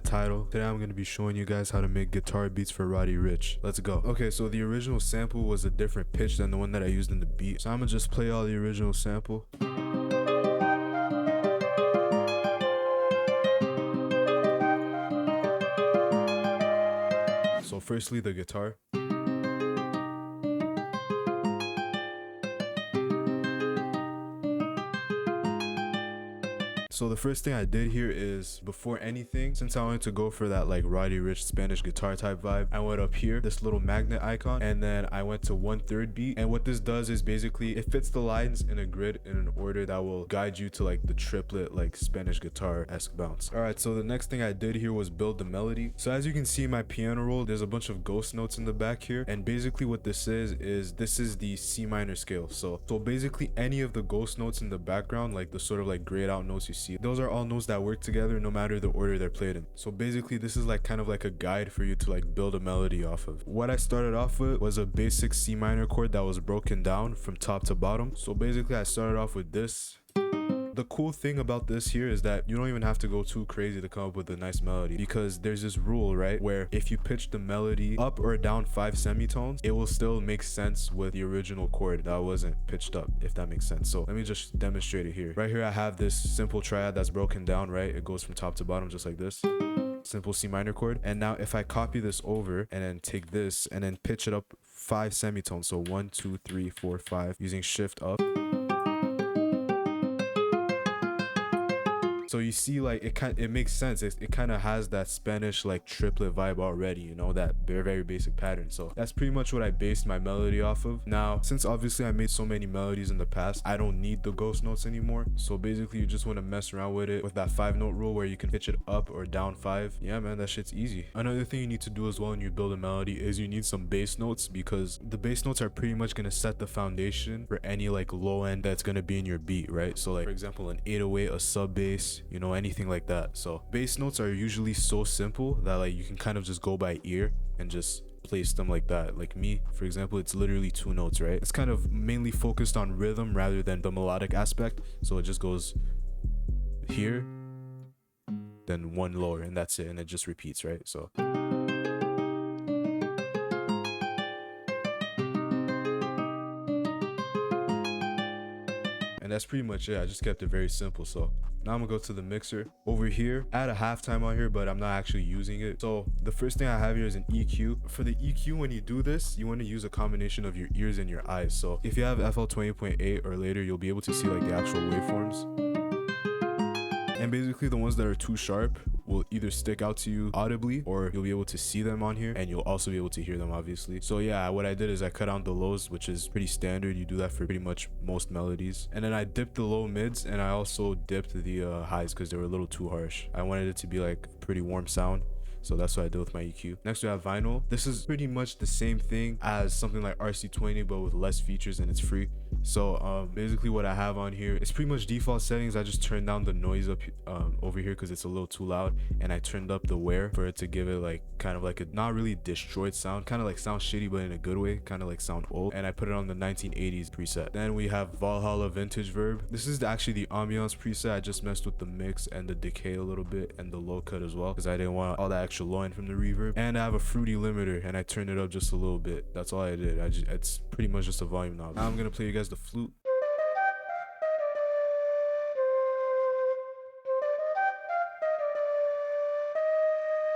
title. Today I'm going to be showing you guys how to make guitar beats for Roddy Ricch. Let's go. Okay, so the original sample was a different pitch than the one that I used in the beat. So I'm going to just play all the original sample. So firstly, the guitar. So the first thing I did here is, before anything, since I wanted to go for that like Roddy Ricch Spanish guitar type vibe, I went up here, this little magnet icon, and then I went to 1/3 beat. And what this does is basically it fits the lines in a grid in an order that will guide you to like the triplet like Spanish guitar-esque bounce. Alright, so the next thing I did here was build the melody. So as you can see in my piano roll, there's a bunch of ghost notes in the back here, and basically what this is this is the C minor scale. So basically any of the ghost notes in the background, like the sort of like grayed out notes you see, those are all notes that work together no matter the order they're played in. So basically this is like kind of like a guide for you to like build a melody off of. What I started off with was a basic C minor chord that was broken down from top to bottom. So basically I started off with this. The cool thing about this here is that you don't even have to go too crazy to come up with a nice melody, because there's this rule, right, where if you pitch the melody up or down 5 semitones, it will still make sense with the original chord that wasn't pitched up, if that makes sense. So let me just demonstrate it here. Right here I have this simple triad that's broken down, right? It goes from top to bottom just like this. Simple C minor chord. And now if I copy this over and then take this and then pitch it up 5 semitones, so 1 2 3 4 5, using shift up. So you see, like it makes sense. It kind of has that Spanish like triplet vibe already, you know, that very basic pattern. So that's pretty much what I based my melody off of. Now, since obviously I made so many melodies in the past, I don't need the ghost notes anymore. So basically you just want to mess around with it with that 5-note rule where you can pitch it up or down 5. Yeah, man, that shit's easy. Another thing you need to do as well when you build a melody is you need some bass notes, because the bass notes are pretty much going to set the foundation for any like low end that's going to be in your beat, right? So like, for example, an 808, a sub bass, you know, anything like that. So bass notes are usually so simple that like you can kind of just go by ear and just place them like that. Like me, for example, it's literally 2 notes, right? It's kind of mainly focused on rhythm rather than the melodic aspect. So it just goes here, then 1 lower, and that's it, and it just repeats, right? So and that's pretty much it. I just kept it very simple. So now I'm gonna go to the mixer. Over here, I had a halftime on here, but I'm not actually using it. So the first thing I have here is an EQ. For the EQ, when you do this, you want to use a combination of your ears and your eyes. So if you have FL 20.8 or later, you'll be able to see like the actual waveforms. And basically the ones that are too sharp will either stick out to you audibly, or you'll be able to see them on here and you'll also be able to hear them, obviously. So yeah, what I did is I cut out the lows, which is pretty standard. You do that for pretty much most melodies. And then I dipped the low mids, and I also dipped the highs because they were a little too harsh. I wanted it to be like a pretty warm sound. So that's what I did with my EQ. Next we have vinyl. This is pretty much the same thing as something like RC20, but with less features, and it's free. So basically what I have on here is pretty much default settings. I just turned down the noise up over here because it's a little too loud, and I turned up the wear for it to give it like kind of like a not really destroyed sound, kind of like sound shitty but in a good way, kind of like sound old. And I put it on the 1980s preset. Then we have Valhalla Vintage Verb. This is actually the ambiance preset. I just messed with the mix and the decay a little bit and the low cut as well, because I didn't want all that extra low end from the reverb. And I have a fruity limiter, and I turned it up just a little bit. That's all I did. It's pretty much just a volume knob. Now I'm gonna play you guys the flute.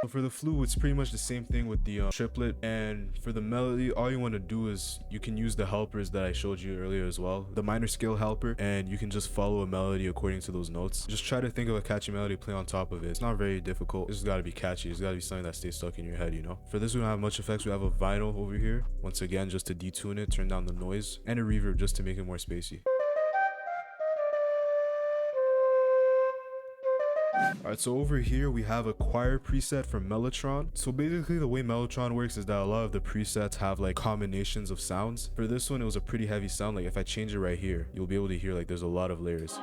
So for the flute, it's pretty much the same thing with the triplet. And for the melody, all you want to do is you can use the helpers that I showed you earlier as well, the minor scale helper, and you can just follow a melody according to those notes. Just try to think of a catchy melody, play on top of it. It's not very difficult. It's just got to be catchy. It's got to be something that stays stuck in your head, you know. For this, we don't have much effects. We have a vinyl over here, once again, just to detune it, turn down the noise, and a reverb just to make it more spacey. Alright, so over here we have a choir preset from Mellotron. So basically the way Mellotron works is that a lot of the presets have like combinations of sounds. For this one, it was a pretty heavy sound. Like if I change it right here, you'll be able to hear like there's a lot of layers.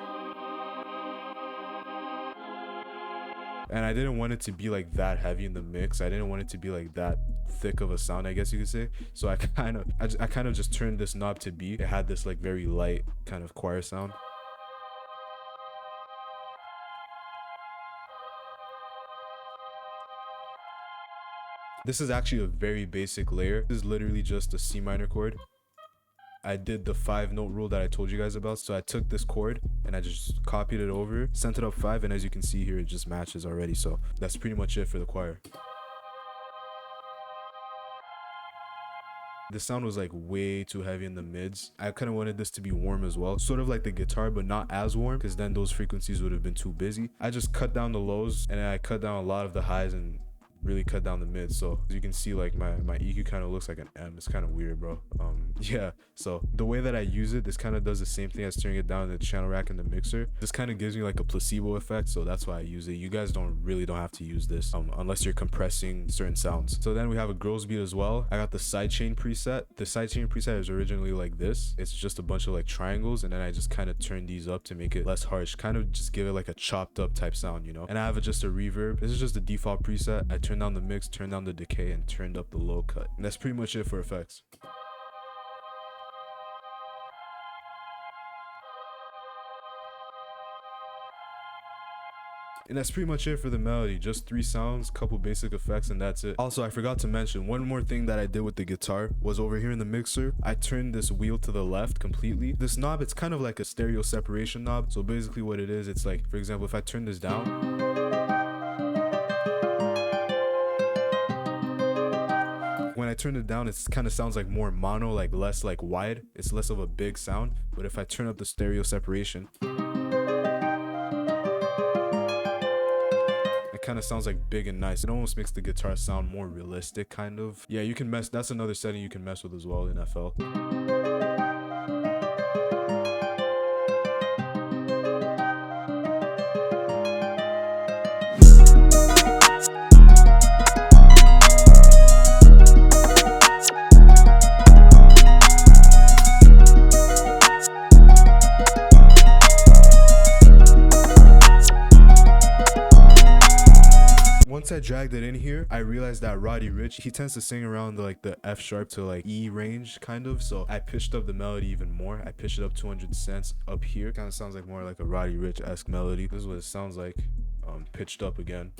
And I didn't want it to be like that heavy in the mix. I didn't want it to be like that thick of a sound, I guess you could say. So I kind of just turned this knob to B. It had this like very light kind of choir sound. This is actually a very basic layer. This is literally just a C minor chord. I did the 5-note rule that I told you guys about. So I took this chord and I just copied it over, sent it up 5, and as you can see here, it just matches already. So that's pretty much it for the choir. The sound was like way too heavy in the mids. I kind of wanted this to be warm as well, sort of like the guitar, but not as warm, because then those frequencies would have been too busy. I just cut down the lows and I cut down a lot of the highs and really cut down the mids. So as you can see, like my EQ kind of looks like an M. It's kind of weird, bro. Yeah, so the way that I use it, this kind of does the same thing as turning it down in the channel rack and the mixer. This kind of gives me like a placebo effect, so that's why I use it. You guys don't have to use this unless you're compressing certain sounds. So then we have a girls beat as well. I got the sidechain preset. The sidechain preset is originally like this. It's just a bunch of like triangles, and then I just kind of turn these up to make it less harsh, kind of just give it like a chopped up type sound, you know. And I have just a reverb. This is just the default preset. I turned down the mix, turned down the decay, and turned up the low cut, and that's pretty much it for effects. And that's pretty much it for the melody. Just 3 sounds, couple basic effects, and that's it. Also, I forgot to mention one more thing that I did with the guitar was over here in the mixer, I turned this wheel to the left completely. This knob, it's kind of like a stereo separation knob. So basically what it is, it's like, for example, if I turn this down, when I turn it down, it kind of sounds like more mono, like less like wide. It's less of a big sound. But if I turn up the stereo separation, kind of sounds like big and nice. It almost makes the guitar sound more realistic, kind of. Yeah, you can mess, that's another setting you can mess with as well in FL. Once I dragged it in here, I realized that Roddy Ricch, he tends to sing around the F sharp to like E range kind of. So I pitched up the melody even more. I pitched it up 200 cents up here. Kind of sounds like more like a Roddy Ricch-esque melody. This is what it sounds like pitched up again.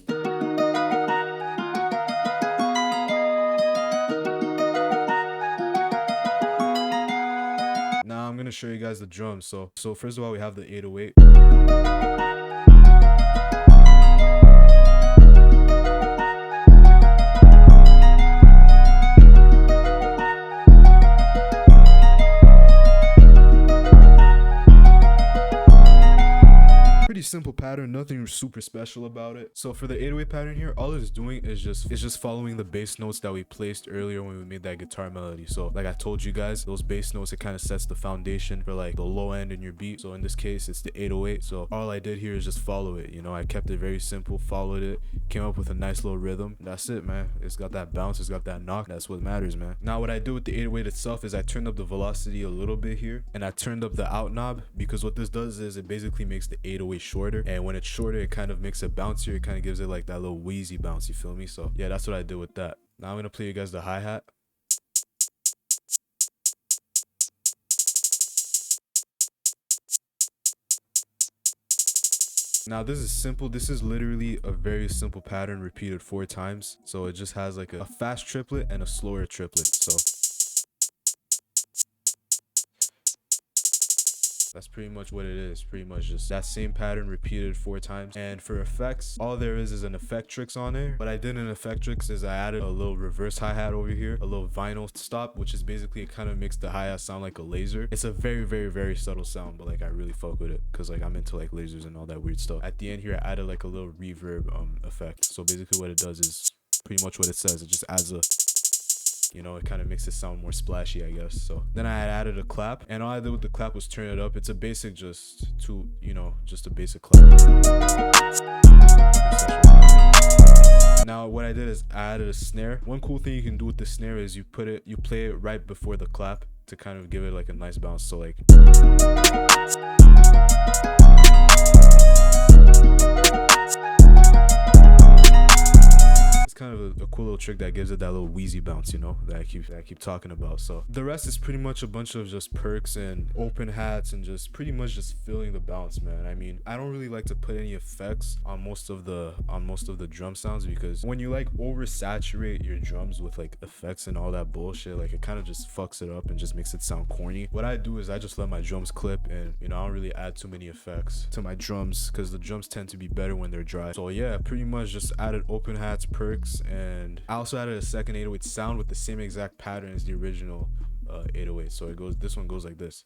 Now I'm gonna show you guys the drums. So first of all, we have the 808. Simple pattern, nothing super special about it. So for the 808 pattern here, all it's doing is just following the bass notes that we placed earlier when we made that guitar melody. So like I told you guys, those bass notes, it kind of sets the foundation for like the low end in your beat. So in this case, it's the 808. So all I did here is just follow it, you know. I kept it very simple, followed it, came up with a nice little rhythm. That's it, man. It's got that bounce, it's got that knock. That's what matters, man. Now what I do with the 808 itself is I turned up the velocity a little bit here, and I turned up the out knob, because what this does is it basically makes the 808 shorter. And when it's shorter, it kind of makes it bouncier. It kind of gives it like that little Wheezy bounce, you feel me? So yeah, that's what I did with that. Now I'm gonna play you guys the hi-hat. Now this is simple. This is literally a very simple pattern repeated 4 times. So it just has like a fast triplet and a slower triplet. So that's pretty much what it is. Pretty much just that same pattern repeated 4 times. And for effects, all there is an Effectrix on there. What I did in Effectrix is I added a little reverse hi-hat over here, a little vinyl stop, which is basically, it kind of makes the hi-hat sound like a laser. It's a very, very, very subtle sound, but like I really fuck with it because like I'm into like lasers and all that weird stuff. At the end here, I added like a little reverb effect. So basically what it does is pretty much what it says. It just adds a, you know, it kind of makes it sound more splashy, I guess. So then I had added a clap, and all I did with the clap was turn it up. It's a basic, just a basic clap. Now what I did is I added a snare. One cool thing you can do with the snare is you play it right before the clap to kind of give it like a nice bounce. So like kind of a cool little trick that gives it that little Wheezy bounce, you know, that I keep talking about. So the rest is pretty much a bunch of just perks and open hats and just pretty much just filling the bounce, man. I mean, I don't really like to put any effects on most of the drum sounds, because when you like oversaturate your drums with like effects and all that bullshit, like it kind of just fucks it up and just makes it sound corny. What I do is I just let my drums clip, and you know, I don't really add too many effects to my drums because the drums tend to be better when they're dry. So yeah, pretty much just added open hats, perks, and I also added a second 808 sound with the same exact pattern as the original 808. So this one goes like this.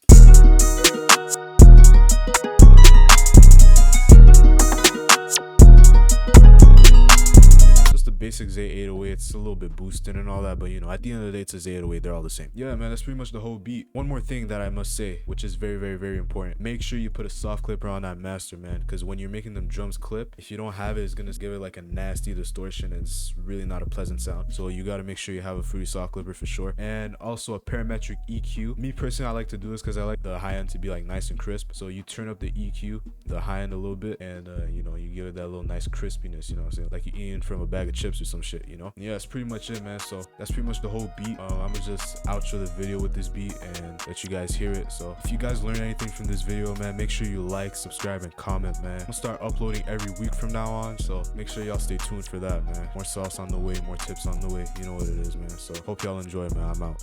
The basic Z 808, it's a little bit boosted and all that, but you know, at the end of the day, it's a Z 808, they're all the same. Yeah, man, that's pretty much the whole beat. One more thing that I must say, which is very, very, very important: make sure you put a soft clipper on that master, man, because when you're making them drums clip, if you don't have it, it's gonna give it like a nasty distortion, and it's really not a pleasant sound. So you got to make sure you have a fruity soft clipper for sure, and also a parametric EQ. Me personally, I like to do this because I like the high end to be like nice and crisp. So you turn up the EQ, the high end, a little bit, and you know, you give it that little nice crispiness, you know what I'm saying, like you're eating from a bag of chips or some shit, you know. Yeah, that's pretty much it, man. So that's pretty much the whole beat. I'm gonna just outro the video with this beat and let you guys hear it. So if you guys learn anything from this video, man, make sure you like, subscribe, and comment, man. I'm gonna start uploading every week from now on, so make sure y'all stay tuned for that, man. More sauce on the way, more tips on the way, you know what it is, man. So hope y'all enjoy, man. I'm out.